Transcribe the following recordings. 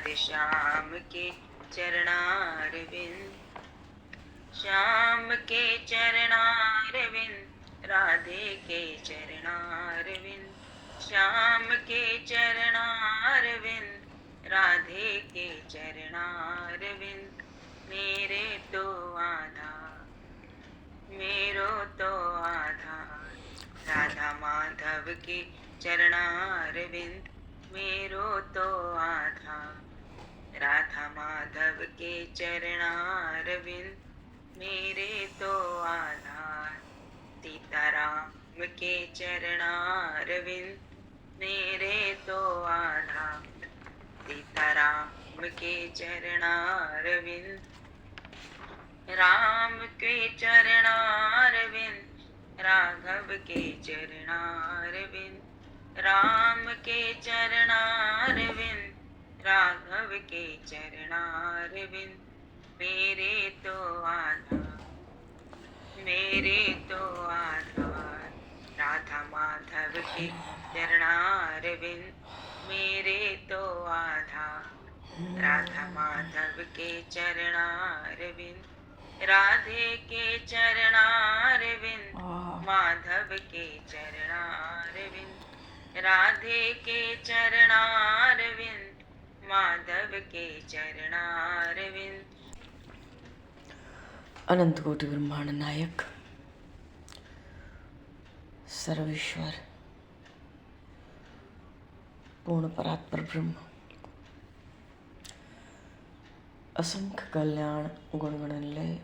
राधे श्याम के चरणारविंद, श्याम के चरणारविंद, राधे के चरणारविंद, श्याम के चरणारविंद, राधे के चरणारविंद, मेरे तो आधार, मेरो तो आधार, राधा माधव के चरणारविंद, मेरो तो आधार, राधा माधव के चरणारविंद, मेरे तो आधार, सीताराम के चरणारविंद, मेरे तो आधार, सीताराम के चरणारविंद, राम के चरणारविंद, राघव के चरणारविंद, राम के चरणारविंद, राघव के चरणारविंद, मेरे तो आधार, मेरे तो आधार, राधा माधव के चरणारविंद, मेरे तो आधार, राधा माधव के चरणारविंद, राधे के चरणारविंद, माधव के चरणारविंद, राधे के चरणारविंद, माधव के चरणारविंद। अनंत कोटि ब्रह्मांड नायक सर्वेश्वर पूर्ण परात्पर ब्रह्म, असंख्य कल्याण गुणगणनलय,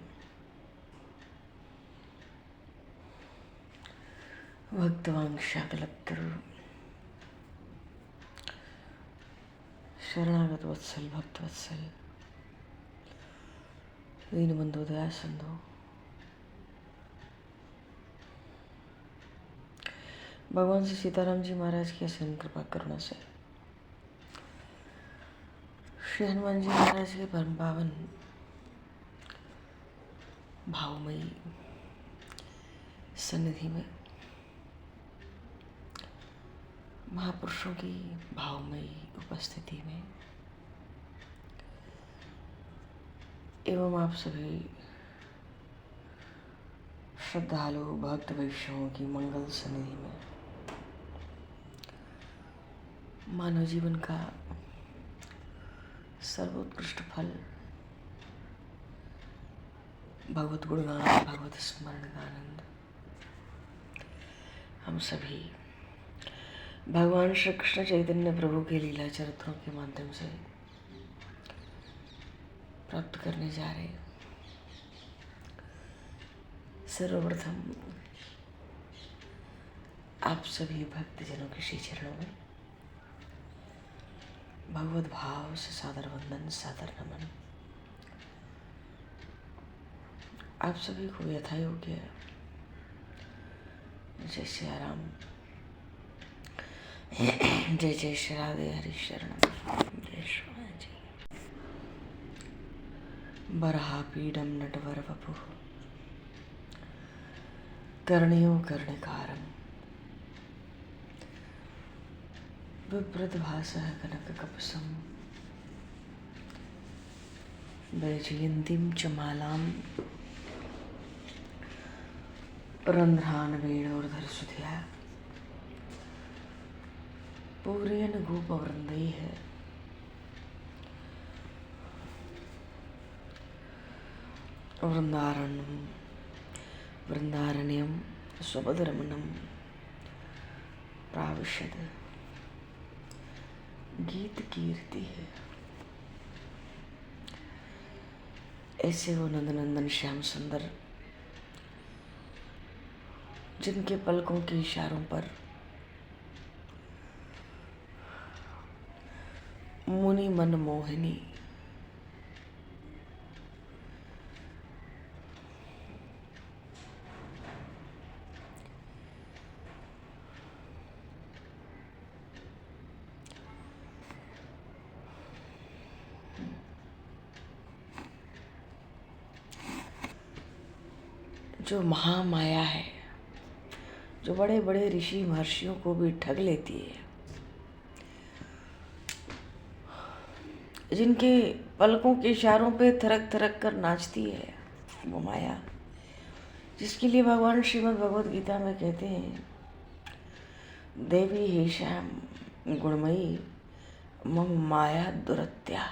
भक्तवांशाकल्पतरु, शरणागत वत्सल भक्तवत्सल, दीनबंधु दया सिंधु, भगवान श्री सीताराम जी महाराज की असीम कृपा करुणा से श्री हनुमान जी महाराज के परम पावन भावमयी सन्निधि में, महापुरुषों की भावमयी उपस्थिति में एवं आप सभी श्रद्धालु भक्त वैष्णवों की मंगल सन्निधि में मानव जीवन का सर्वोत्कृष्ट फल भगवत गुणगान, भगवत स्मरण का आनंद हम सभी भगवान श्री कृष्ण चैतन्य प्रभु के लीला चरित्रों के माध्यम से प्राप्त करने जा रहे हैं। सर्वप्रथम आप सभी भक्तजनों के श्री चरणों में भगवत भाव से सादर वंदन, सादर नमन। आप सभी को यथा योग्य जय श्री राम, जय जय श्री राधे, हरि शरण, जय श्री जी। बरहापीडम नटवर वपुः कर्णयो कर्णिकारम् बिभ्रद्भासः कनककपसं वैजयन्तीं च मालां रन्ध्रान् वेणोर्धरसुधया पूरयन् गोपवृन्दैः वृन्दारण्यं स्वपदरमणं प्राविशद गीत कीर्ति है। ऐसे वो नंदनंदन श्याम सुंदर जिनके पलकों के इशारों पर मुनि मन मोहिनी जो महामाया है, जो बड़े बड़े ऋषि महर्षियों को भी ठग लेती है, जिनके पलकों के इशारों पे थरक थरक कर नाचती है वो माया, जिसके लिए भगवान श्रीमद् भगवद गीता में कहते हैं, देवी हे श्याम गुणमयी मम माया दुरत्या।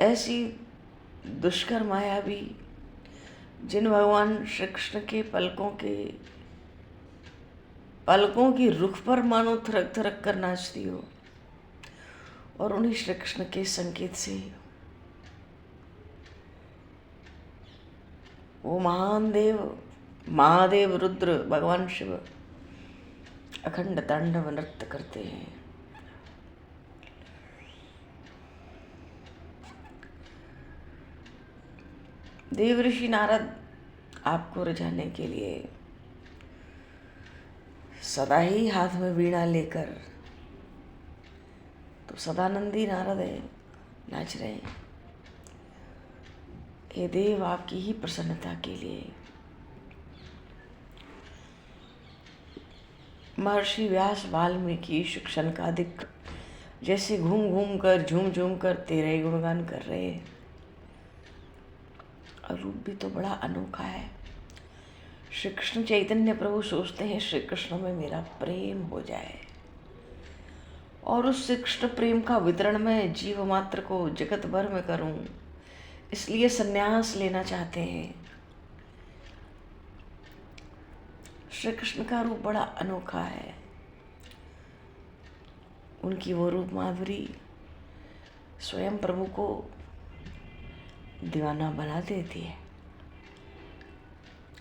ऐसी दुष्कर माया भी जिन भगवान श्री कृष्ण के पलकों की रुख पर मानो थरक थरक कर नाचती हो, और उन्हीं श्री कृष्ण के संकेत से वो महादेव रुद्र भगवान शिव अखंड तांडव नृत्य करते हैं। देव ऋषि नारद आपको रिझाने के लिए सदा ही हाथ में वीणा लेकर, तो सदानंदी नारद है, नाच रहे हैं। हे देव, आपकी ही प्रसन्नता के लिए महर्षि व्यास, वाल्मीकि, शुक, शनकादिक जैसे घूम घूम कर झूम झूम कर तेरे ही गुणगान कर रहे हैं। और रूप भी तो बड़ा अनोखा है। श्री कृष्ण चैतन्य प्रभु सोचते हैं श्री कृष्ण में मेरा प्रेम हो जाए, और उस श्री कृष्ण प्रेम का वितरण मैं जीव मात्र को जगत भर में करूं, इसलिए संन्यास लेना चाहते हैं। श्री कृष्ण का रूप बड़ा अनोखा है। उनकी वो रूप माधुरी स्वयं प्रभु को दीवाना बना देती है।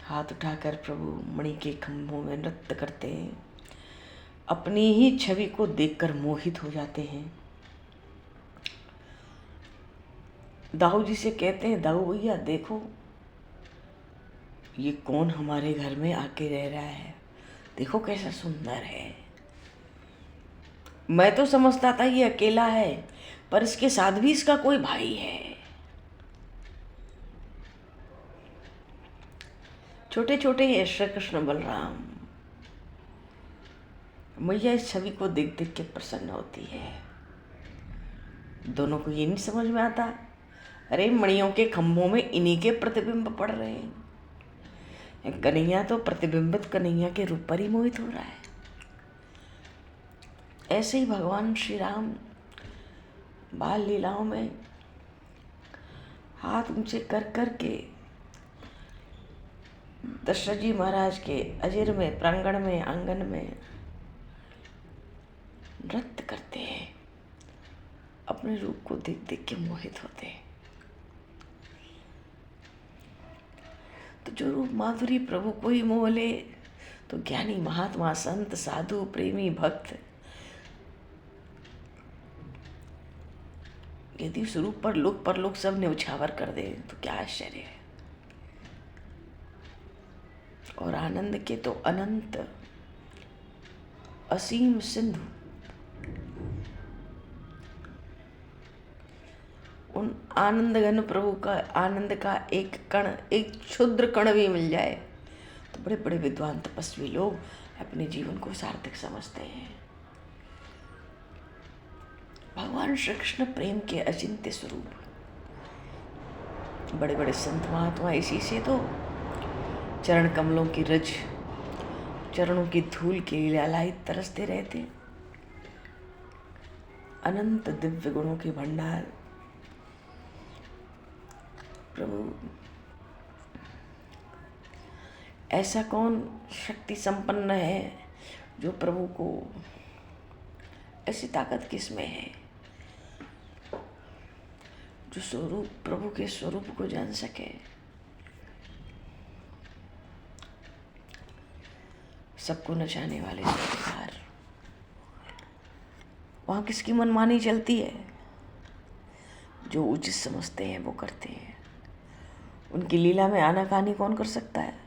हाथ उठाकर प्रभु मणि के खंभों में नृत्य करते हैं, अपनी ही छवि को देखकर मोहित हो जाते हैं। दाऊ जी से कहते हैं, दाऊ भैया देखो ये कौन हमारे घर में आके रह रहा है, देखो कैसा सुंदर है। मैं तो समझता था ये अकेला है, पर इसके साथ भी इसका कोई भाई है। छोटे छोटे ये श्री कृष्ण बलराम। मैया इस छवि को देख देख के प्रसन्न होती है। दोनों को ये नहीं समझ में आता, अरे मणियों के खंभों में इन्हीं के प्रतिबिंब पड़ रहे हैं। कन्हैया तो प्रतिबिंबित कन्हैया के रूप पर ही मोहित हो रहा है। ऐसे ही भगवान श्री राम बाल लीलाओं में हाथ ऊंचे कर कर के दशरथ जी महाराज के अजर में, प्रांगण में, आंगन में नृत्य करते हैं, अपने रूप को देख देख के मोहित होते हैं। तो जो रूप माधुरी प्रभु को ही मोह ले, तो ज्ञानी, महात्मा, संत, साधु, प्रेमी, भक्त यदि उस रूप पर लोक परलोक सब न्यौछावर कर दे तो क्या आश्चर्य है। और आनंद के तो अनंत असीम सिंधु, उन आनंद घन प्रभु का आनंद का एक कण, एक क्षुद्र कण भी मिल जाए तो बड़े बड़े विद्वान तपस्वी लोग अपने जीवन को सार्थक समझते हैं। भगवान श्री कृष्ण प्रेम के अचिंत्य स्वरूप। बड़े बड़े संत महात्मा इसी से तो चरण कमलों की रज, चरणों की धूल के लिए लालायित तरसते रहते। अनंत दिव्य गुणों के भंडार प्रभु। ऐसा कौन शक्ति संपन्न है जो प्रभु को, ऐसी ताकत किसमें है जो स्वरूप, प्रभु के स्वरूप को जान सके। सबको नचाने वाले सरकार, वहाँ किसकी मनमानी चलती है? जो उचित समझते हैं वो करते हैं। उनकी लीला में आनाकानी कौन कर सकता है?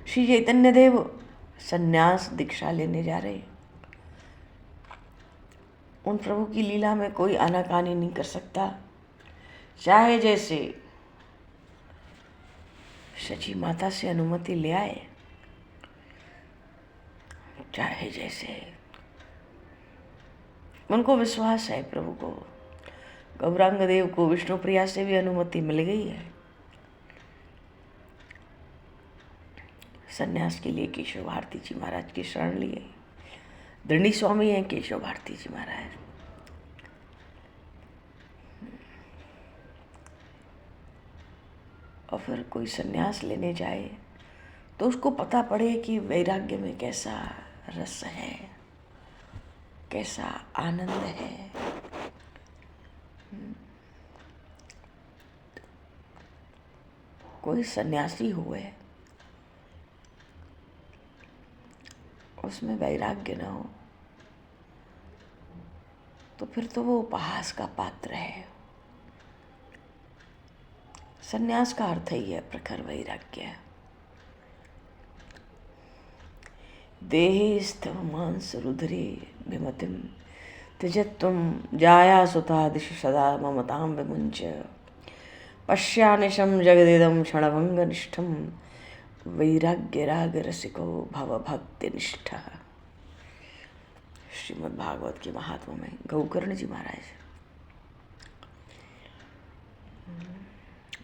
श्री चैतन्य देव संन्यास दीक्षा लेने जा रहे, उन प्रभु की लीला में कोई आनाकानी नहीं कर सकता। चाहे जैसे सची माता से अनुमति ले आए, चाहे जैसे उनको विश्वास है प्रभु को। गौरांग देव को विष्णु प्रिया से भी अनुमति मिल गई है संन्यास के लिए। केशव भारती जी महाराज की शरण लिए। दंडी स्वामी हैं केशव भारती जी महाराज। और फिर कोई संन्यास लेने जाए तो उसको पता पड़े कि वैराग्य में कैसा रस है, कैसा आनंद है। कोई सन्यासी हुए उसमें वैराग्य न हो तो फिर तो वो उपहास का पात्र है। सन्यास का अर्थ ही है प्रखर वैराग्य। देहे स्थव मांस रुद्रे विमतिम त्यजत्वं जाया सुता दिश सदा ममतां विमुंच पश्यानिशं जगदिदं क्षणभंगनिष्ठं वैराग्य राग रसिको भव भक्तिनिष्ठ। श्रीमद् भागवत के महात्मा में गौकर्ण जी महाराज,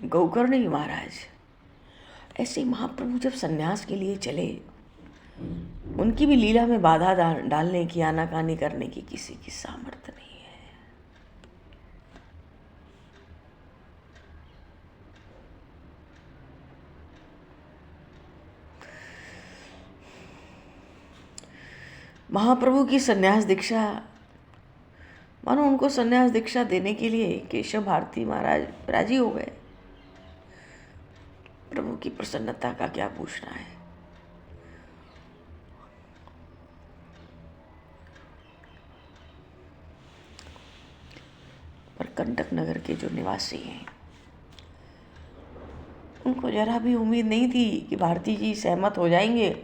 गौकर्ण जी महाराज ऐसे महाप्रभु जब सन्यास के लिए चले, उनकी भी लीला में बाधा डालने की, आनाकानी करने की किसी की सामर्थ्य नहीं है। महाप्रभु की सन्यास दीक्षा, मानो उनको सन्यास दीक्षा देने के लिए केशव भारती महाराज राजी हो गए। प्रभु की प्रसन्नता का क्या पूछना है। पर कंटक नगर के जो निवासी हैं उनको जरा भी उम्मीद नहीं थी कि भारती जी सहमत हो जाएंगे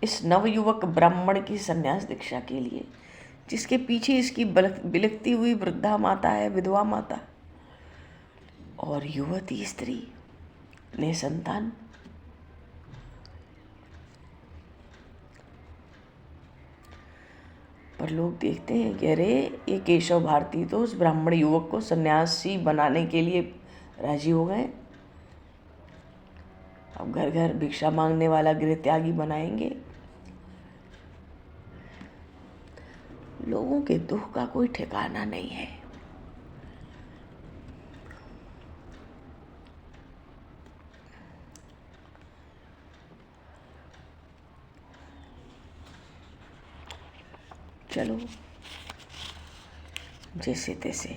इस नवयुवक ब्राह्मण की सन्यास दीक्षा के लिए, जिसके पीछे इसकी बिलखती हुई वृद्धा माता है, विधवा माता, और युवती स्त्री ने संतान। पर लोग देखते हैं कि अरे ये केशव भारती तो उस ब्राह्मण युवक को सन्यासी बनाने के लिए राजी हो गए। अब घर घर भिक्षा मांगने वाला गृह त्यागी बनाएंगे। लोगों के दुख का कोई ठिकाना नहीं है। चलो जैसे तैसे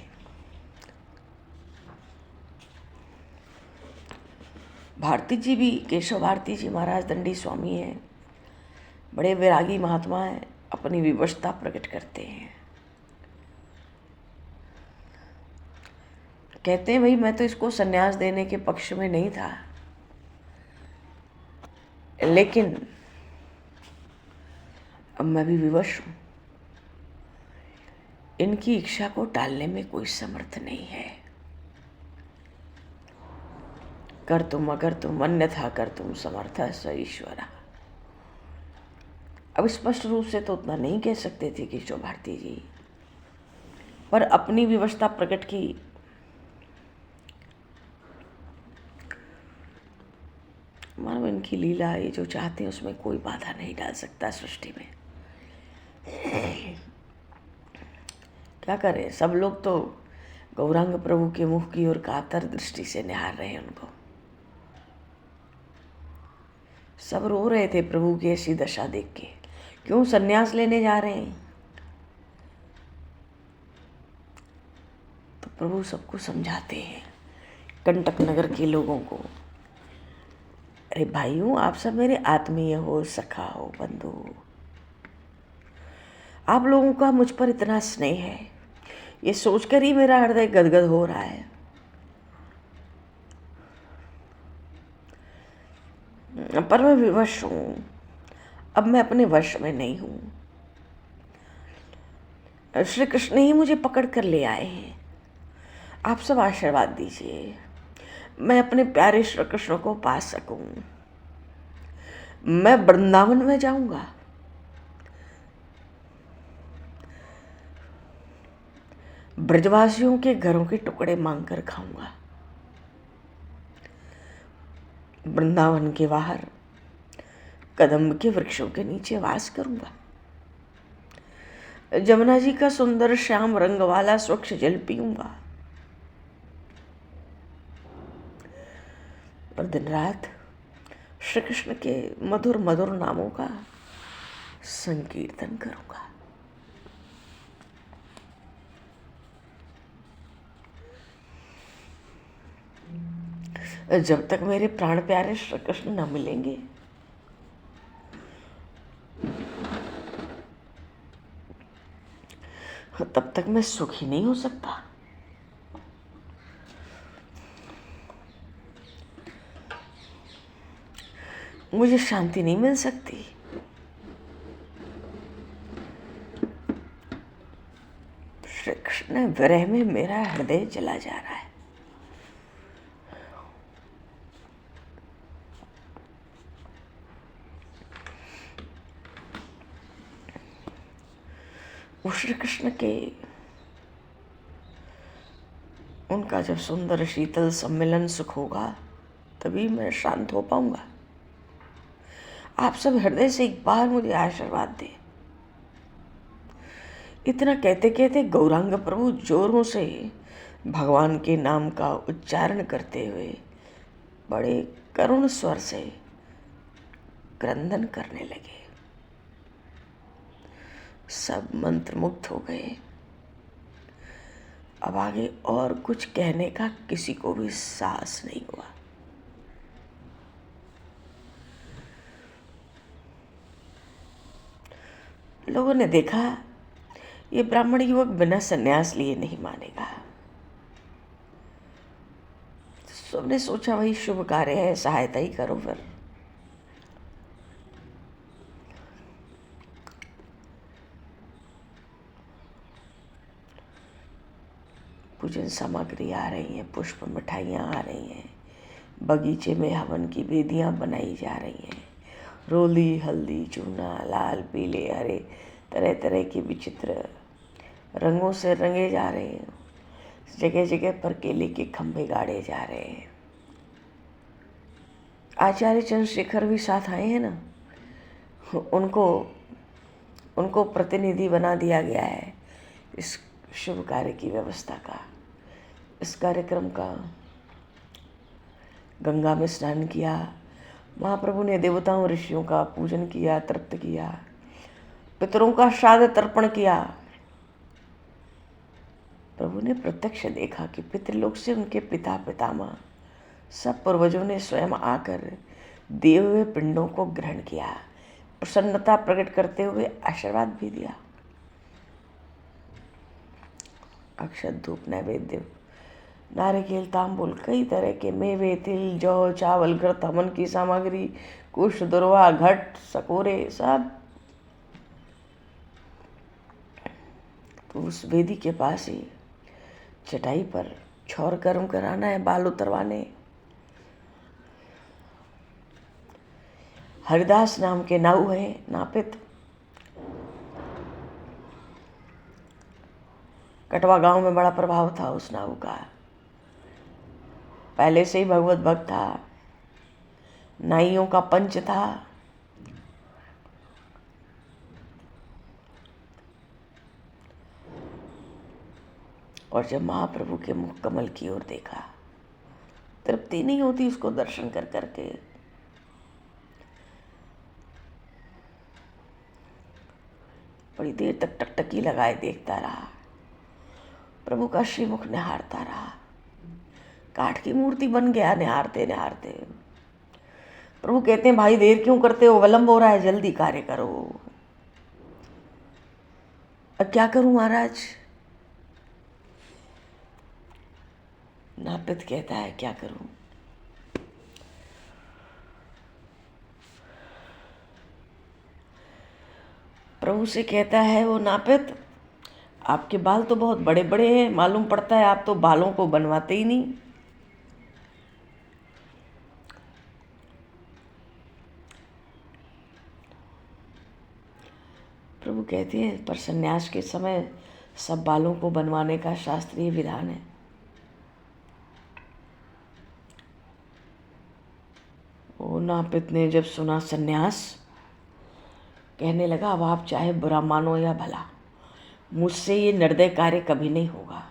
भारती जी भी, केशव भारती जी महाराज दंडी स्वामी हैं, बड़े वैरागी महात्मा हैं, अपनी विवशता प्रकट करते हैं। कहते हैं भाई मैं तो इसको सन्यास देने के पक्ष में नहीं था, लेकिन अब मैं भी विवश हूं। इनकी इच्छा को टालने में कोई समर्थ नहीं है। कर तुम अगर तुम अन्यथा कर तुम समर्थ स ईश्वरा। अब स्पष्ट रूप से तो उतना नहीं कह सकते थे केशव भारती जी, पर अपनी विवशता प्रकट की। मानो इनकी लीला, ये जो चाहते हैं उसमें कोई बाधा नहीं डाल सकता सृष्टि में। क्या करें, सब लोग तो गौरांग प्रभु के मुख की ओर कातर दृष्टि से निहार रहे हैं उनको। सब रो रहे थे प्रभु की ऐसी दशा देख के। क्यों सन्यास लेने जा रहे हैं? तो प्रभु सबको समझाते हैं, कंटक नगर के लोगों को, अरे भाइयों आप सब मेरे आत्मीय हो, सखा हो, बंधु हो। आप लोगों का मुझ पर इतना स्नेह है, ये सोचकर ही मेरा हृदय गदगद हो रहा है। पर मैं विवश हूं, अब मैं अपने वश में नहीं हूं। श्री कृष्ण ही मुझे पकड़ कर ले आए हैं। आप सब आशीर्वाद दीजिए, मैं अपने प्यारे श्री कृष्ण को पा सकूं। मैं वृंदावन में जाऊंगा। ब्रजवासियों के घरों के टुकड़े मांगकर खाऊंगा। वृंदावन के बाहर कदम्ब के वृक्षों के नीचे वास करूंगा। जमुना जी का सुंदर श्याम रंग वाला स्वच्छ जल पीऊंगा और दिन रात श्री कृष्ण के मधुर मधुर नामों का संकीर्तन करूंगा। जब तक मेरे प्राण प्यारे श्री कृष्ण न मिलेंगे, तब तक मैं सुखी नहीं हो सकता। मुझे शांति नहीं मिल सकती। श्री कृष्ण विरह में मेरा हृदय जला जा रहा है। वो श्री कृष्ण के उनका जब सुंदर शीतल सम्मिलन सुख होगा, तभी मैं शांत हो पाऊंगा। आप सब हृदय से एक बार मुझे आशीर्वाद दें। इतना कहते कहते गौरांग प्रभु जोरों से भगवान के नाम का उच्चारण करते हुए बड़े करुण स्वर से क्रंदन करने लगे। सब मंत्रमुग्ध हो गए। अब आगे और कुछ कहने का किसी को भी साहस नहीं हुआ। लोगों ने देखा ये ब्राह्मण युवक बिना संन्यास लिए नहीं मानेगा। सबने सोचा वही शुभ कार्य है, सहायता ही करो। फिर पूजन सामग्री आ रही है, पुष्प मिठाइयाँ आ रही हैं, बगीचे में हवन की वेदियाँ बनाई जा रही हैं। रोली, हल्दी, चूना, लाल, पीले, हरे तरह तरह के विचित्र रंगों से रंगे जा रहे हैं। जगह जगह पर केले के खंभे गाड़े जा रहे हैं। आचार्य चंद्रशेखर भी साथ आए हैं ना, उनको प्रतिनिधि बना दिया गया है इस शुभ कार्य की व्यवस्था का, इस कार्यक्रम का। गंगा में स्नान किया, महाप्रभु ने देवताओं ऋषियों का पूजन किया, तृप्त किया, पितरों का श्राद्ध तर्पण किया। प्रभु ने प्रत्यक्ष देखा कि पितृलोक से उनके पिता पितामह सब पूर्वजों ने स्वयं आकर दिए हुए पिंडों को ग्रहण किया, प्रसन्नता प्रकट करते हुए आशीर्वाद भी दिया। अक्षत, धूप, नैवेद्य, नारिकेल, तांबुल, कई तरह के मेवे, तिल, जौ, चावल, घृत, हवन की सामग्री, कुश, दुर्वा, घट, सकोरे, सब तो उस वेदी के पास ही चटाई पर छौर गर्म कराना है, बाल उतरवाने। हरिदास नाम के नाऊ है, नापित, कटवा गांव में बड़ा प्रभाव था उस नाऊ का। पहले से ही भगवत भक्त था, नाइयों का पंच था। और जब महाप्रभु के मुख कमल की ओर देखा, तृप्ति नहीं होती उसको दर्शन कर करके। बड़ी देर तक टकटकी लगाए देखता रहा। प्रभु का श्रीमुख निहारता रहा। काठ की मूर्ति बन गया निहारते निहारते। प्रभु कहते हैं, भाई देर क्यों करते हो, विलंब हो रहा है, जल्दी कार्य करो। अब क्या करूं महाराज? नापित कहता है, क्या करूं? प्रभु से कहता है वो नापित, आपके बाल तो बहुत बड़े बड़े हैं, मालूम पड़ता है आप तो बालों को बनवाते ही नहीं। प्रभु कहते हैं, पर सन्यास के समय सब बालों को बनवाने का शास्त्रीय विधान है। वो नापित ने जब सुना सन्यास, कहने लगा, अब आप चाहे बुरा मानो या भला, मुझसे ये निर्दय कार्य कभी नहीं होगा।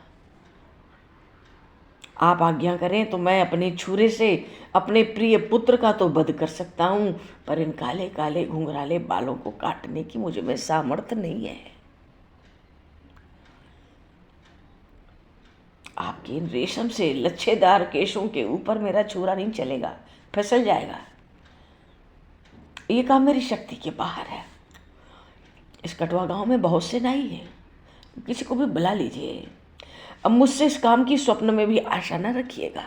आप आज्ञा करें तो मैं अपने छुरे से अपने प्रिय पुत्र का तो वध कर सकता हूँ, पर इन काले काले घुंघराले बालों को काटने की मुझे में सामर्थ्य नहीं है। आपके इन रेशम से लच्छेदार केशों के ऊपर मेरा छुरा नहीं चलेगा, फिसल जाएगा। ये काम मेरी शक्ति के बाहर है। इस कटवा गांव में बहुत से नाई हैं, किसी को भी बुला लीजिए। अब मुझसे इस काम की स्वप्न में भी आशा न रखिएगा।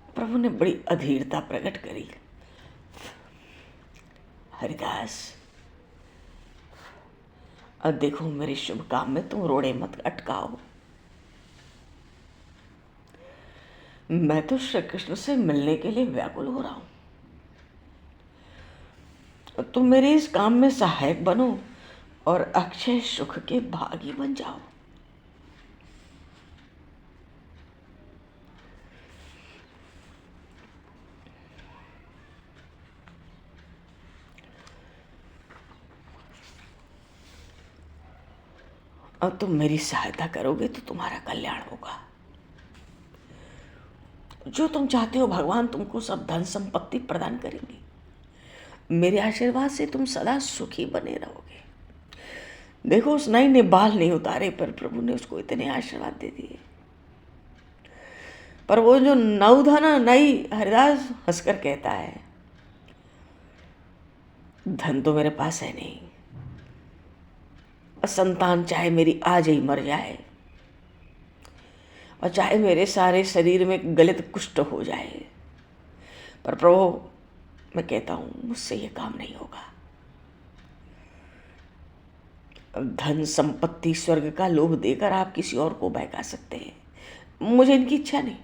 प्रभु ने बड़ी अधीरता प्रकट करी। हरिदास, अब देखो मेरे शुभ काम में तुम रोड़े मत अटकाओ। मैं तो श्री कृष्ण से मिलने के लिए व्याकुल हो रहा हूं। तुम मेरे इस काम में सहायक बनो और अक्षय सुख के भागी बन जाओ। और तुम मेरी सहायता करोगे तो तुम्हारा कल्याण होगा। जो तुम चाहते हो भगवान तुमको सब धन संपत्ति प्रदान करेंगे। मेरे आशीर्वाद से तुम सदा सुखी बने रहोगे। देखो, उस नाई ने बाल नहीं उतारे, पर प्रभु ने उसको इतने आशीर्वाद दे दिए। पर वो जो नाऊ था ना, नाई, हरिदास हंसकर कहता है, धन तो मेरे पास है नहीं, और संतान चाहे मेरी आज ही मर जाए, और चाहे मेरे सारे शरीर में गलित कुष्ठ हो जाए, पर प्रभु मैं कहता हूं मुझसे ये काम नहीं होगा। धन संपत्ति स्वर्ग का लोभ देकर आप किसी और को बहका सकते हैं, मुझे इनकी इच्छा नहीं।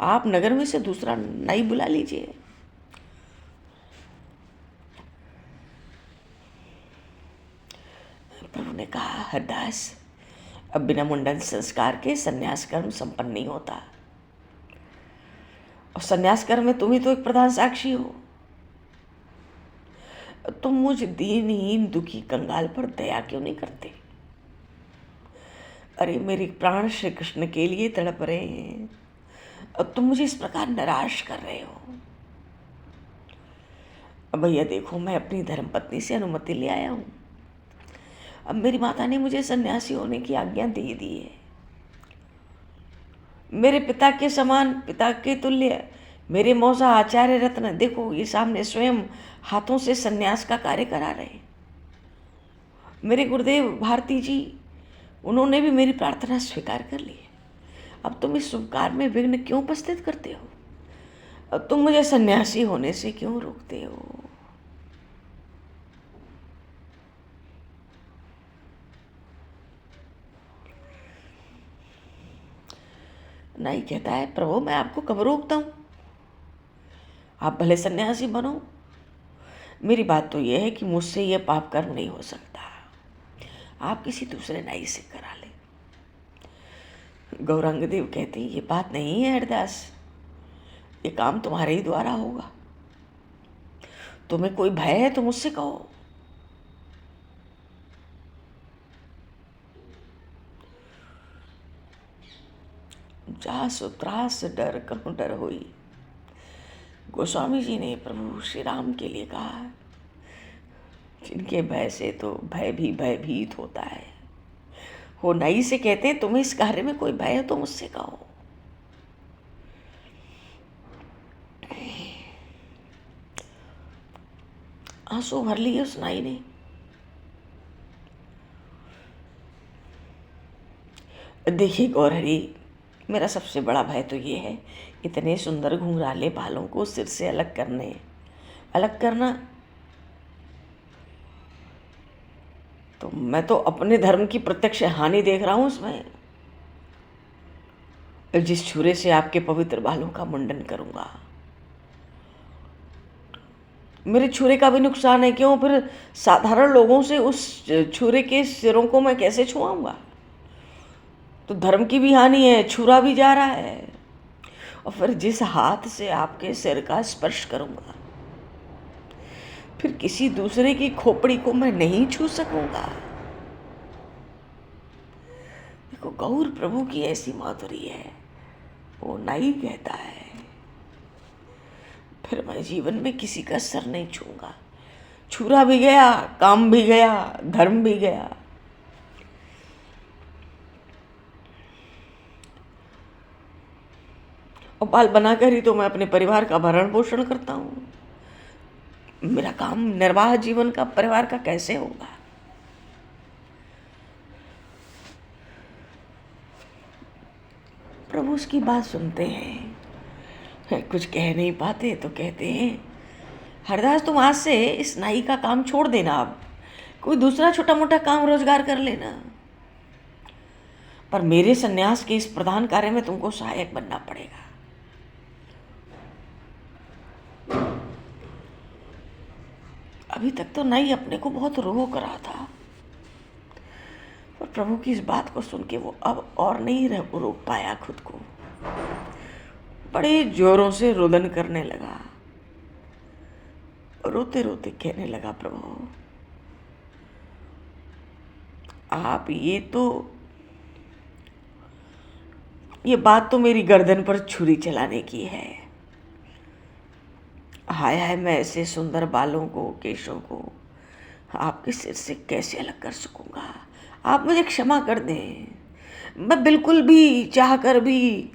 आप नगर में से दूसरा नाई बुला लीजिए। प्रभु ने कहा, हरदास, अब बिना मुंडन संस्कार के सन्यास कर्म संपन्न नहीं होता, और सन्यास कर्म में तुम ही तो एक प्रधान साक्षी हो। तुम मुझ दीनहीन दुखी कंगाल पर दया क्यों नहीं करते? अरे मेरे प्राण श्री कृष्ण के लिए तड़प रहे हैं, और तुम मुझे इस प्रकार निराश कर रहे हो। अब भैया देखो, मैं अपनी धर्मपत्नी से अनुमति ले आया हूँ। अब मेरी माता ने मुझे सन्यासी होने की आज्ञा दे दी है। मेरे पिता के समान, पिता के तुल्य मेरे मौसा आचार्य रत्न, देखो ये सामने स्वयं हाथों से सन्यास का कार्य करा रहे। मेरे गुरुदेव भारती जी, उन्होंने भी मेरी प्रार्थना स्वीकार कर ली है। अब तुम इस शुभ कार्य में विघ्न क्यों उपस्थित करते हो? अब तुम मुझे सन्यासी होने से क्यों रोकते हो? नहीं, कहता है, प्रभु मैं आपको कब रोकता हूं? आप भले सन्यासी बनो, मेरी बात तो यह है कि मुझसे यह पाप कर्म नहीं हो सकता। आप किसी दूसरे नाई से करा ले। गौरांग देव कहते हैं, ये बात नहीं है हरदास, ये काम तुम्हारे ही द्वारा होगा। तुम्हें कोई भय है तो मुझसे कहो। जासु त्रास डर कहूँ डर होई। गोस्वामी जी ने प्रभु श्री राम के लिए कहा, जिनके भय से तो भय भी भयभीत होता है। हो नाई से कहते हैं, तुम्हें इस कार्य में कोई भय हो तो मुझसे कहो। आंसू भर लिए उस नाई ने। देखिए गौरहरी, मेरा सबसे बड़ा भय तो ये है, इतने सुंदर घुंघराले बालों को सिर से अलग करना, तो मैं तो अपने धर्म की प्रत्यक्ष हानि देख रहा हूं उसमें। जिस छुरे से आपके पवित्र बालों का मुंडन करूंगा, मेरे छुरे का भी नुकसान है, क्यों फिर साधारण लोगों से उस छुरे के सिरों को मैं कैसे छुआऊंगा? तो धर्म की भी हानि है, छुरा भी जा रहा है। और फिर जिस हाथ से आपके सिर का स्पर्श करूंगा, फिर किसी दूसरे की खोपड़ी को मैं नहीं छू सकूंगा। देखो, गौर प्रभु की ऐसी माधुरी है, वो नहीं कहता है फिर मैं जीवन में किसी का सर नहीं छूंगा। छुरा भी गया, काम भी गया, धर्म भी गया। और बाल बनाकर ही तो मैं अपने परिवार का भरण पोषण करता हूँ। मेरा काम निर्वाह जीवन का परिवार का कैसे होगा? प्रभु उसकी बात सुनते हैं, कुछ कह नहीं पाते तो कहते हैं, हरदास तुम आज से इस नाई का काम छोड़ देना, अब कोई दूसरा छोटा मोटा काम रोजगार कर लेना, पर मेरे सन्यास के इस प्रधान कार्य में तुमको सहायक बनना पड़ेगा। अभी तक तो नाई अपने को बहुत रोक रहा था, पर प्रभु की इस बात को सुन के वो अब और नहीं रोक पाया खुद को। बड़े जोरों से रुदन करने लगा, रोते रोते कहने लगा, प्रभु आप ये बात तो मेरी गर्दन पर छुरी चलाने की है। हाय हाय, मैं ऐसे सुंदर बालों को, केशों को आपके सिर से कैसे अलग कर सकूंगा? आप मुझे क्षमा कर दें। मैं बिल्कुल भी चाह कर भी,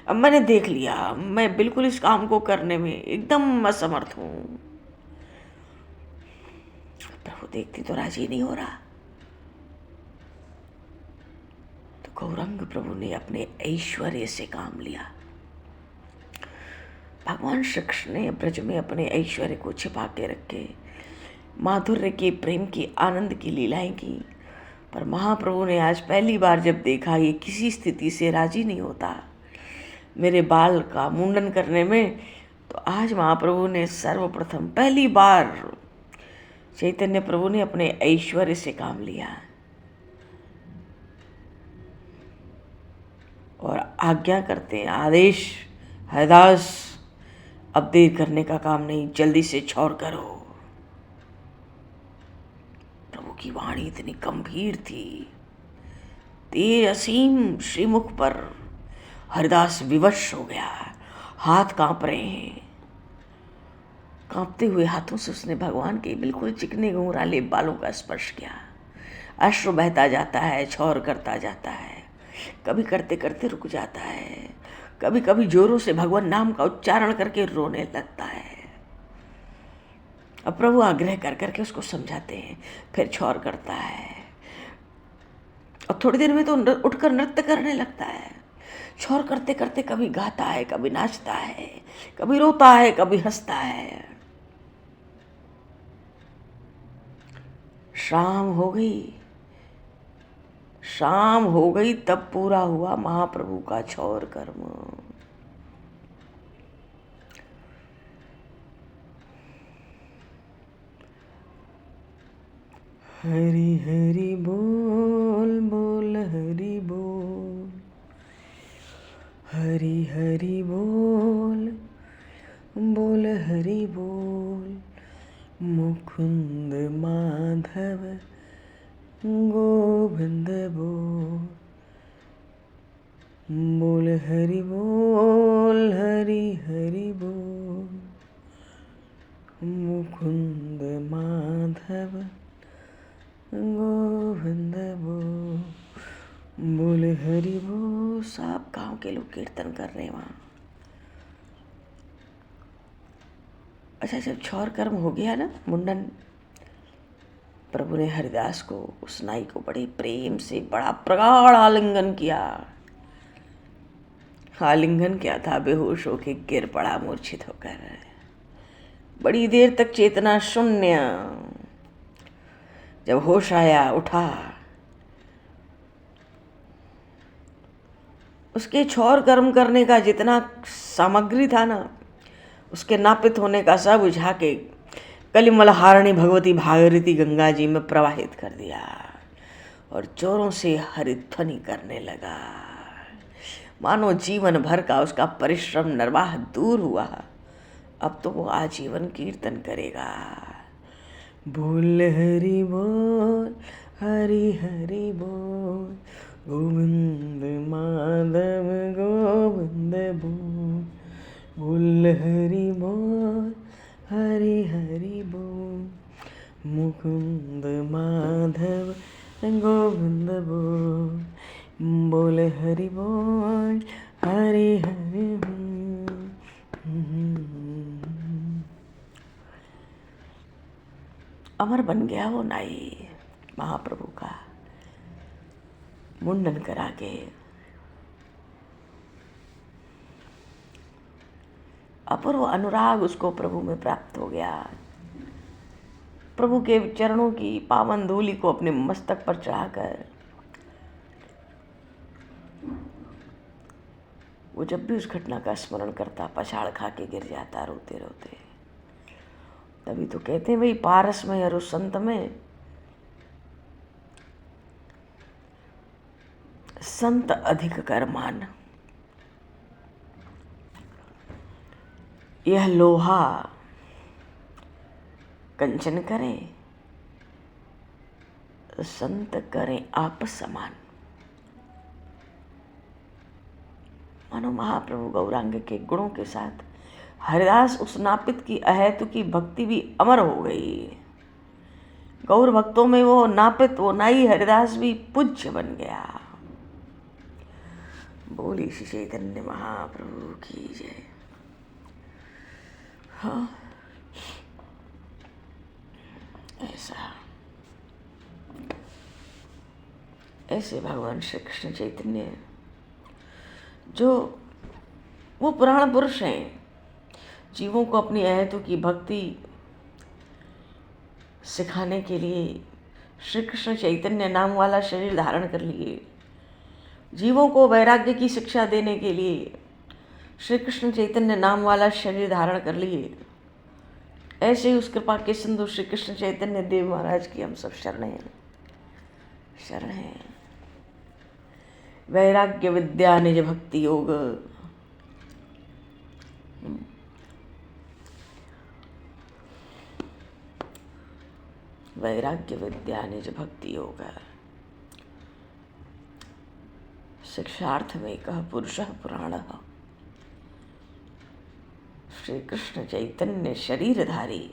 मैंने देख लिया, मैं बिल्कुल इस काम को करने में एकदम असमर्थ हूँ। प्रभु देखती तो राजी नहीं हो रहा। तो गौरंग प्रभु ने अपने ऐश्वर्य से काम लिया। भगवान श्री कृष्ण ने ब्रज में अपने ऐश्वर्य को छिपा के रखे, माधुर्य की, प्रेम की, आनंद की लीलाएं की। पर महाप्रभु ने आज पहली बार जब देखा ये किसी स्थिति से राजी नहीं होता मेरे बाल का मुंडन करने में, तो आज महाप्रभु ने सर्वप्रथम पहली बार चैतन्य प्रभु ने अपने ऐश्वर्य से काम लिया और आज्ञा करते हैं, आदेश, हरदास अब देर करने का काम नहीं, जल्दी से छौर करो। प्रभु की वाणी इतनी गंभीर थी, तेज असीम श्रीमुख पर हरदास विवश हो गया, हाथ कांप रहे हैं। कांपते हुए हाथों से उसने भगवान के बिल्कुल चिकने घुंघराले बालों का स्पर्श किया। अश्रु बहता जाता है, छौर करता जाता है, कभी करते करते रुक जाता है, कभी कभी जोरों से भगवान नाम का उच्चारण करके रोने लगता है। अब प्रभु आग्रह कर करके उसको समझाते हैं, फिर छौर करता है और थोड़ी देर में तो उठकर नृत्य करने लगता है। छौर करते करते कभी गाता है, कभी नाचता है, कभी रोता है, कभी हंसता है। शाम हो गई तब पूरा हुआ महाप्रभु का छौर कर्म। हरि हरि बोल बोल हरि बोल, हरि हरि बोल बोल हरि बोल, मुकुंद माधव गोविंद बोल, बोल हरि बोल, हरि हरि बोल, मुकुंद माधव गोविंद बोल, बोल हरि बोल। सब गांव के लोग कीर्तन कर रहे हैं वहाँ। अच्छा, जब छौर कर्म हो गया ना, मुंडन, प्रभु ने हरिदास को, उस नाई को बड़े प्रेम से बड़ा प्रगाढ़ आलिंगन किया। आलिंगन क्या था, बेहोश होके गिर पड़ा मूर्छित होकर। बड़ी देर तक चेतना शून्य। जब होश आया, उठा, उसके छौर कर्म करने का जितना सामग्री था ना, उसके नापित होने का सब बुझा के कलिमलहारिणी भगवती भागीरथी गंगा जी में प्रवाहित कर दिया और जोरों से हरिध्वनि करने लगा। मानो जीवन भर का उसका परिश्रम निर्वाह दूर हुआ। अब तो वो आजीवन कीर्तन करेगा। बोल हरि बोल, हरि हरि बोल, गोविंद माधव गोविंद बोल। बोल हरि बोल, हरि हरि बोल, मुकुंद माधव गोविंद बोल। बोल हरि बोल, हरि हरि बोल। अमर बन गया वो नाई महाप्रभु का मुंडन करा के। अपूर्व अनुराग उसको प्रभु में प्राप्त हो गया। प्रभु के चरणों की पावन धूलि को अपने मस्तक पर चढ़ाकर वो जब भी उस घटना का स्मरण करता पछाड़ खा के गिर जाता रोते रोते। तभी तो कहते हैं भाई, पारस में और उस संत में संत अधिक करमान। यह लोहा कंचन करें, संत करें आप समान। मानो महाप्रभु गौरांग के गुणों के साथ हरिदास उस नापित की अहेतु की भक्ति भी अमर हो गई। गौर भक्तों में वो नापित, वो नाई हरिदास भी पूज्य बन गया। बोली श्री चैतन्य महाप्रभु की जय। हाँ, ऐसे भगवान श्री कृष्ण चैतन्य जो वो पुराण पुरुष हैं, जीवों को अपनी अहेतु की भक्ति सिखाने के लिए श्री कृष्ण चैतन्य नाम वाला शरीर धारण कर लिए। जीवों को वैराग्य की शिक्षा देने के लिए श्री कृष्ण चैतन्य नाम वाला शरीर धारण कर लिए। ऐसे ही उस कृपा के सिंधु श्री कृष्ण चैतन्य देव महाराज की हम सब शरण हैं। वैराग्य विद्या निज भक्ति योग। वैराग्य विद्या निज भक्ति योग। शिक्षार्थ में कह पुरुष पुराण। श्री कृष्ण चैतन्य शरीरधारी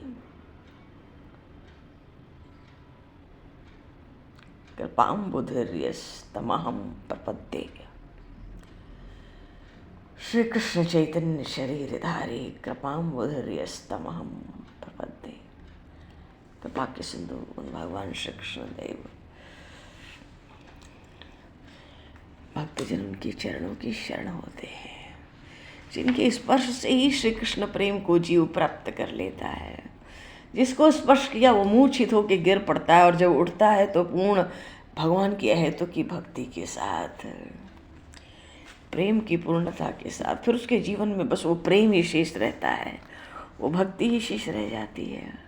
कृपाम्बुधिर्यस्तमहं प्रपद्ये। श्री कृष्ण चैतन्य शरीरधारी कृपाम्बुधिर्यस्तमहं प्रपद्ये। कृपा के सिंधु भगवान श्री कृष्ण देव भक्तजन उनके चरणों की शरण होते हैं, जिनके स्पर्श से ही श्री कृष्ण प्रेम को जीव प्राप्त कर लेता है। जिसको स्पर्श किया वो मूर्छित होकर गिर पड़ता है और जब उठता है तो पूर्ण भगवान की अहेतु की भक्ति के साथ, प्रेम की पूर्णता के साथ, फिर उसके जीवन में बस वो प्रेम ही शेष रहता है, वो भक्ति ही शेष रह जाती है।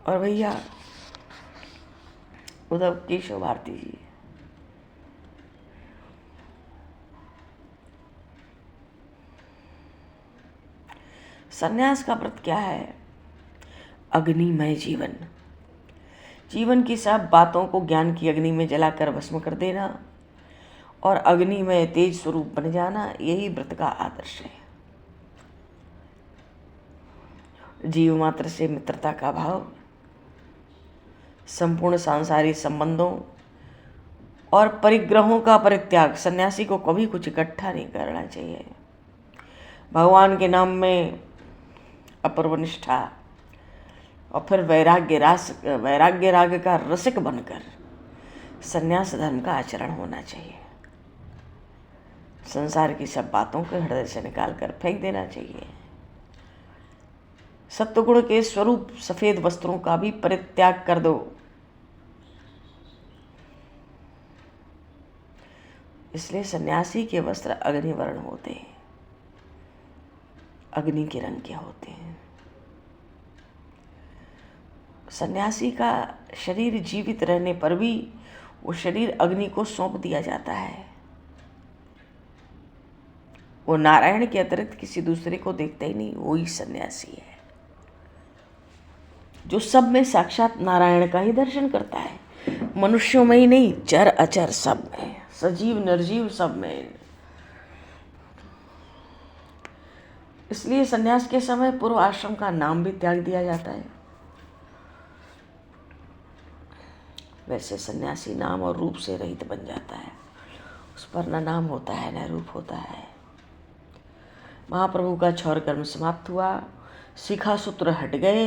और भैया उद्धव केशव भारती जी, सन्यास का व्रत क्या है? अग्निमय जीवन। जीवन की सब बातों को ज्ञान की अग्नि में जलाकर भस्म कर देना और अग्नि में तेज स्वरूप बन जाना, यही व्रत का आदर्श है। जीव मात्र से मित्रता का भाव, संपूर्ण सांसारिक संबंधों और परिग्रहों का परित्याग। सन्यासी को कभी कुछ इकट्ठा नहीं करना चाहिए। भगवान के नाम में अपूर्व निष्ठा और फिर वैराग्य राग का रसिक बनकर सन्यास धर्म का आचरण होना चाहिए। संसार की सब बातों को हृदय से निकालकर फेंक देना चाहिए। सत्वगुण के स्वरूप सफेद वस्त्रों का भी परित्याग कर दो। इसलिए सन्यासी के वस्त्र अग्निवर्ण होते हैं। अग्नि के रंग के होते हैं। सन्यासी का शरीर जीवित रहने पर भी वो शरीर अग्नि को सौंप दिया जाता है। वो नारायण के अतिरिक्त किसी दूसरे को देखता ही नहीं, वो ही सन्यासी है जो सब में साक्षात नारायण का ही दर्शन करता है। मनुष्यों में ही नहीं, चर अचर सब में, सजीव निर्जीव सब में। इसलिए सन्यास के समय पूर्व आश्रम का नाम भी त्याग दिया जाता है। वैसे सन्यासी नाम और रूप से रहित बन जाता है, उस पर न नाम होता है न रूप होता है। महाप्रभु का क्षौर कर्म समाप्त हुआ, शिखा सूत्र हट गए।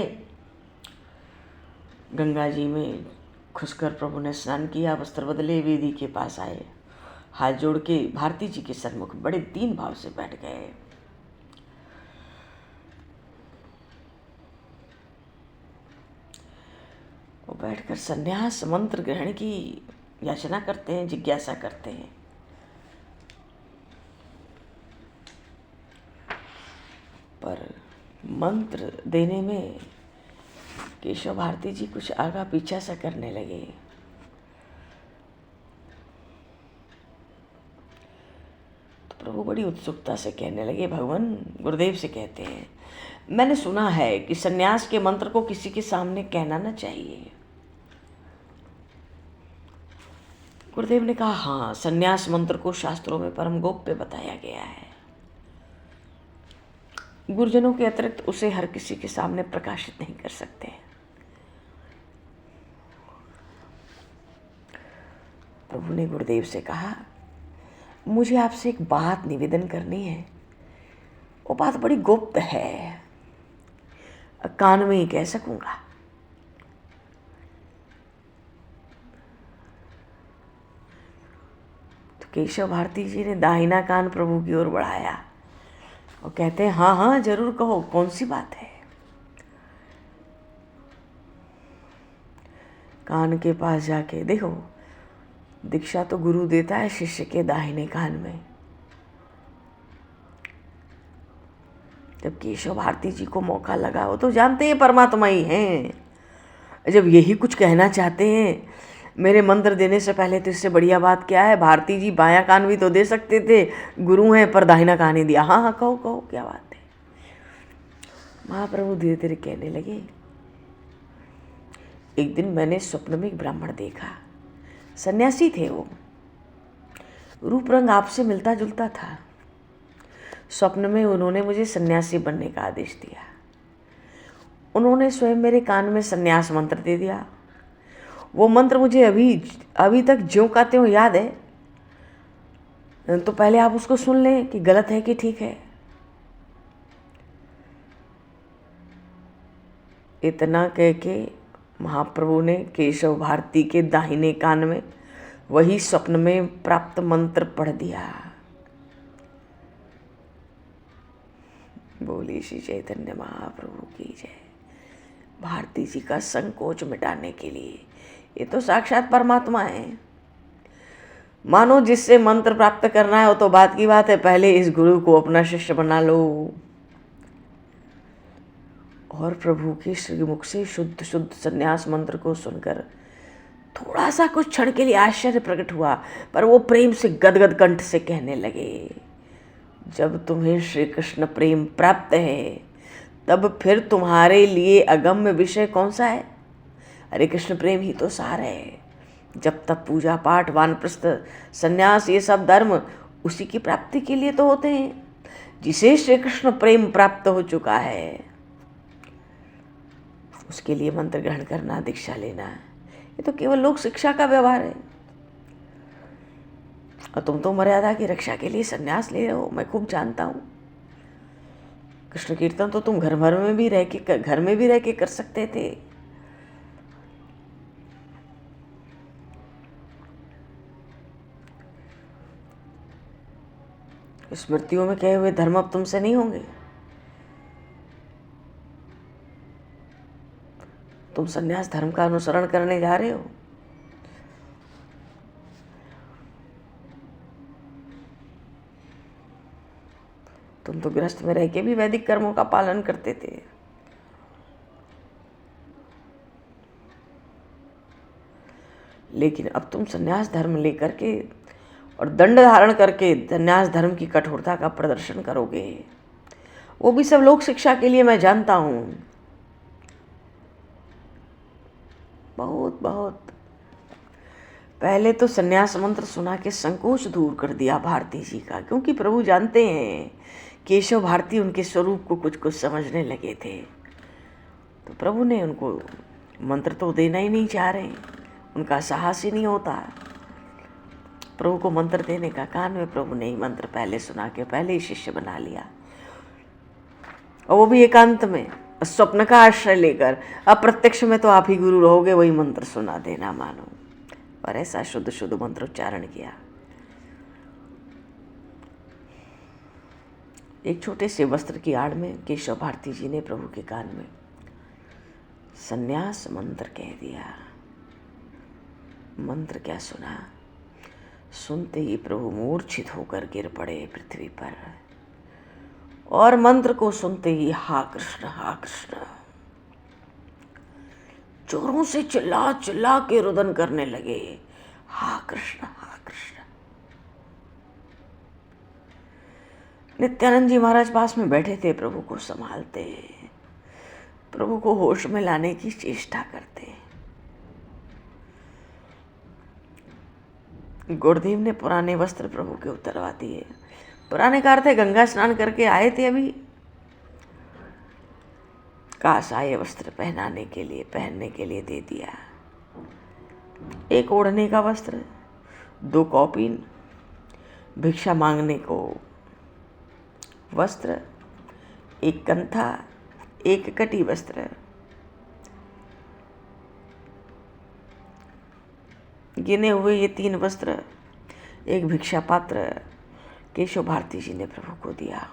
गंगा जी में घुसकर प्रभु ने स्नान किया, वस्त्र बदले, वेदी के पास आए, हाथ जोड़ के भारती जी के सन्मुख बड़े दीन भाव से बैठ गए। वो बैठकर सन्यास मंत्र ग्रहण की याचना करते हैं, जिज्ञासा करते हैं। पर मंत्र देने में केशव भारती जी कुछ आगा पीछा सा करने लगे। तो प्रभु बड़ी उत्सुकता से कहने लगे, भगवान गुरुदेव से कहते हैं, मैंने सुना है कि सन्यास के मंत्र को किसी के सामने कहना ना चाहिए। गुरुदेव ने कहा, हाँ, सन्यास मंत्र को शास्त्रों में परम गोप्य बताया गया है। गुरुजनों के अतिरिक्त उसे हर किसी के सामने प्रकाशित नहीं कर सकते। प्रभु ने गुरुदेव से कहा, मुझे आपसे एक बात निवेदन करनी है। वो बात बड़ी गुप्त है, कान में ही कह सकूंगा। तो केशव भारती जी ने दाहिना कान प्रभु की ओर बढ़ाया और कहते हैं, हाँ हाँ जरूर कहो, कौन सी बात है। कान के पास जाके देखो, दीक्षा तो गुरु देता है शिष्य के दाहिने कान में। जब केशव भारती जी को मौका लगा, वो तो जानते हैं परमात्मा ही हैं। जब यही कुछ कहना चाहते हैं, मेरे मंत्र देने से पहले तो इससे बढ़िया बात क्या है। भारती जी बायां कान भी तो दे सकते थे, गुरु हैं, पर दाहिना कान ही दिया। हाँ हाँ कहो कहो, क्या बात है। महाप्रभु धीरे धीरे कहने लगे, एक दिन मैंने स्वप्न में एक ब्राह्मण देखा, सन्यासी थे वो, रूप रंग आपसे मिलता जुलता था। स्वप्न में उन्होंने मुझे सन्यासी बनने का आदेश दिया। उन्होंने स्वयं मेरे कान में सन्यास मंत्र दे दिया। वो मंत्र मुझे अभी तक ज्यों का त्यों याद है। तो पहले आप उसको सुन लें कि गलत है कि ठीक है। इतना कह के महाप्रभु ने केशव भारती के दाहिने कान में वही स्वप्न में प्राप्त मंत्र पढ़ दिया। बोली श्री चैतन्य महाप्रभु की जय। भारती जी का संकोच मिटाने के लिए, ये तो साक्षात परमात्मा है। मानो जिससे मंत्र प्राप्त करना है वो तो बात की बात है, पहले इस गुरु को अपना शिष्य बना लो। और प्रभु के श्रीमुख से शुद्ध शुद्ध सन्यास मंत्र को सुनकर थोड़ा सा कुछ क्षण के लिए आश्चर्य प्रकट हुआ, पर वो प्रेम से गदगद कंठ से कहने लगे, जब तुम्हें श्री कृष्ण प्रेम प्राप्त है तब फिर तुम्हारे लिए अगम्य विषय कौन सा है। हरे कृष्ण प्रेम ही तो सार है। जब तक पूजा पाठ वानप्रस्थ संन्यास ये सब धर्म उसी की प्राप्ति के लिए तो होते हैं। जिसे श्री कृष्ण प्रेम प्राप्त हो चुका है उसके लिए मंत्र ग्रहण करना, दीक्षा लेना, ये तो केवल लोक शिक्षा का व्यवहार है। और तुम तो मर्यादा की रक्षा के लिए संन्यास ले रहे हो, मैं खूब जानता हूँ। कृष्ण कीर्तन तो तुम घर में भी रह के कर सकते थे। स्मृतियों में कहे हुए धर्म अब तुमसे नहीं होंगे। तुम संन्यास धर्म का अनुसरण करने जा रहे हो। तुम तुम तो गृहस्थ में रह के भी वैदिक कर्मों का पालन करते थे। लेकिन अब तुम संन्यास धर्म लेकर के और दंड धारण करके संन्यास धर्म की कठोरता का प्रदर्शन करोगे, वो भी सब लोक शिक्षा के लिए, मैं जानता हूं। बहुत बहुत पहले तो संन्यास मंत्र सुना के संकोच दूर कर दिया भारती जी का, क्योंकि प्रभु जानते हैं केशव भारती उनके स्वरूप को कुछ कुछ समझने लगे थे। तो प्रभु ने उनको मंत्र तो देना ही नहीं चाह रहे, उनका साहस ही नहीं होता प्रभु को मंत्र देने का। कान में प्रभु ने ही मंत्र पहले सुना के पहले ही शिष्य बना लिया, और वो भी एकांत में, स्वप्न का आश्रय लेकर। अब प्रत्यक्ष में तो आप ही गुरु रहोगे, वही मंत्र सुना देना मानो। और ऐसा शुद्ध शुद्ध मंत्र उच्चारण किया। एक छोटे से वस्त्र की आड़ में केशव भारती जी ने प्रभु के कान में संन्यास मंत्र कह दिया। मंत्र क्या सुना, सुनते ही प्रभु मूर्छित होकर गिर पड़े पृथ्वी पर, और मंत्र को सुनते ही हा कृष्ण जोरों से चिल्ला चिल्ला के रुदन करने लगे, हा कृष्ण हा कृष्ण। नित्यानंद जी महाराज पास में बैठे थे, प्रभु को संभालते, प्रभु को होश में लाने की चेष्टा करते। गुरुदेव ने पुराने वस्त्र प्रभु के उतरवा दिए। पुराने कार थे, गंगा स्नान करके आए थे अभी, कासाए वस्त्र पहनने के लिए दे दिया। एक ओढ़ने का वस्त्र, 2 कौपीन, भिक्षा मांगने को वस्त्र, 1 कंथा, 1 कटी वस्त्र, गिने हुए ये 3 वस्त्र, 1 भिक्षा पात्र केशव भारती जी ने प्रभु को दिया।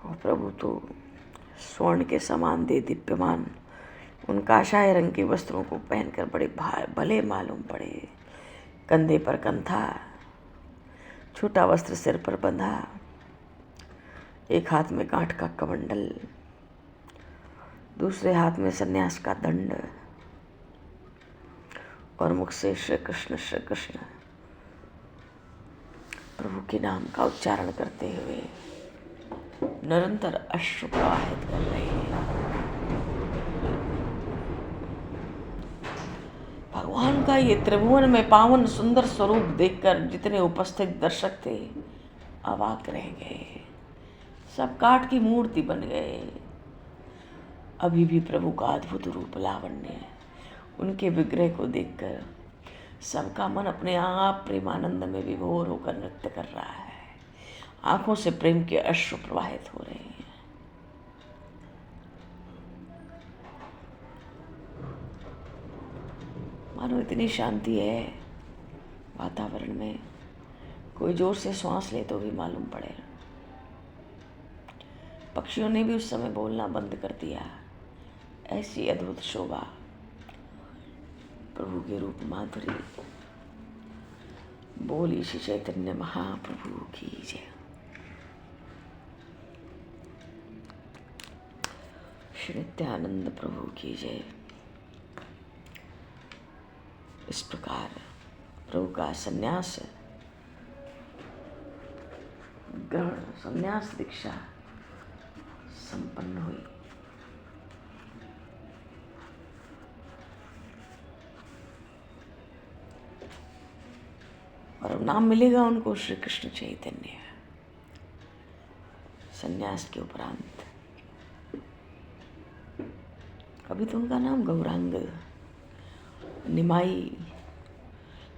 और प्रभु तो स्वर्ण के समान दे दीप्यमान उन काशाय रंग के वस्त्रों को पहनकर बड़े भले मालूम पड़े। कंधे पर कंथा, छोटा वस्त्र सिर पर बंधा, एक हाथ में कांठ का कमंडल, दूसरे हाथ में सन्यास का दंड, और मुख से श्री कृष्ण प्रभु के नाम का उच्चारण करते हुए निरंतर अश्रु प्रवाहित कर रहे हैं। भगवान का ये त्रिभुवन में पावन सुंदर स्वरूप देखकर जितने उपस्थित दर्शक थे अवाक रह गए, सब काठ की मूर्ति बन गए। अभी भी प्रभु का अद्भुत रूप लावण्य, उनके विग्रह को देखकर सबका मन अपने आप प्रेमानंद में विभोर होकर नृत्य कर रहा है। आंखों से प्रेम के अश्रु प्रवाहित हो रहे हैं। मानो इतनी शांति है वातावरण में, कोई जोर से श्वास ले तो भी मालूम पड़े। पक्षियों ने भी उस समय बोलना बंद कर दिया। ऐसी अद्भुत शोभा, प्रभु के रूप माधुरी। बोली श्री चैतन्य महाप्रभु की जय। श्री नित्यानंद प्रभु की जय। इस प्रकार प्रभु का संन्यास ग्रहण, संन्यास दीक्षा संपन्न हुई। और अब नाम मिलेगा उनको श्री कृष्ण चैतन्य। संन्यास के उपरांत अभी तो उनका नाम गौरांग, निमाई,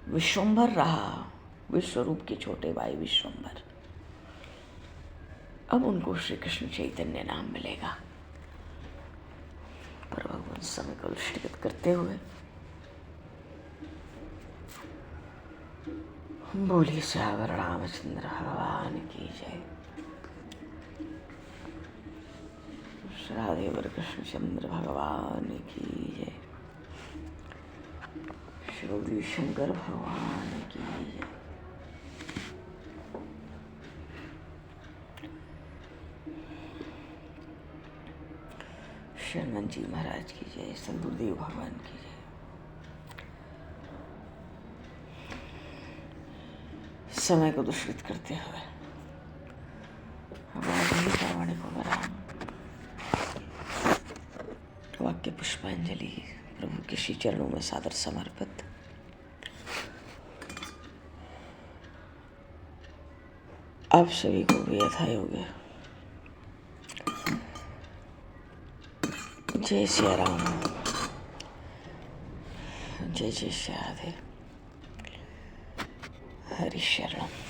विश्वंभर रहा, विश्वरूप के छोटे भाई विश्वंभर। अब उनको श्री कृष्ण चैतन्य नाम मिलेगा। पर भगवान समय को दृष्टिगत करते हुए बोली श्यावर रामचंद्र भगवान की जय। राधेवर कृष्णचंद्र भगवान की जय। गौरी शंकर भगवान की जय। शर्मन जी महाराज की जय। संतुरदेव भगवान की जय। समय को दूषित करते हुए पावनी को वराम वाक्य पुष्पांजलि प्रभु के श्री चरणों में सादर समर्पित। आप सभी को भी यथा योग्य जय श्री राम, जय जय श्री राधे, हरि शरणम।